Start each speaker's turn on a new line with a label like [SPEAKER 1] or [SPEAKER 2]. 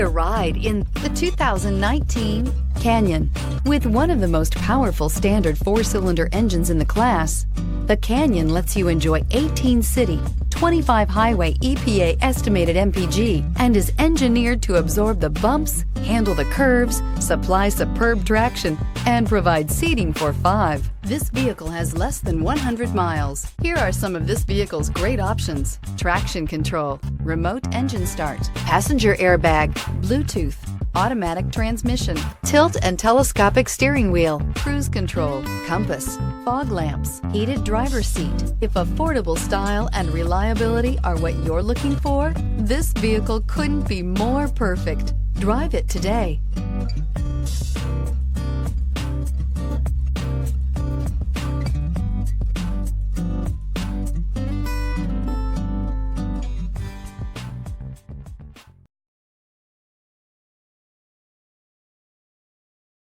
[SPEAKER 1] a ride in the 2019 Canyon. With one of the most powerful standard 4-cylinder engines in the class, the Canyon lets you enjoy 18 city, 25 highway EPA estimated MPG, and is engineered to absorb the bumps, handle the curves, supply superb traction, and provide seating for 5. This vehicle has less than 100 miles. Here are some of this vehicle's great options: traction control, remote engine start, passenger airbag, Bluetooth, automatic transmission, tilt and telescopic steering wheel, cruise control, compass, fog lamps, heated driver's seat. If affordable style and reliability are what you're looking for, this vehicle couldn't be more perfect. Drive it today.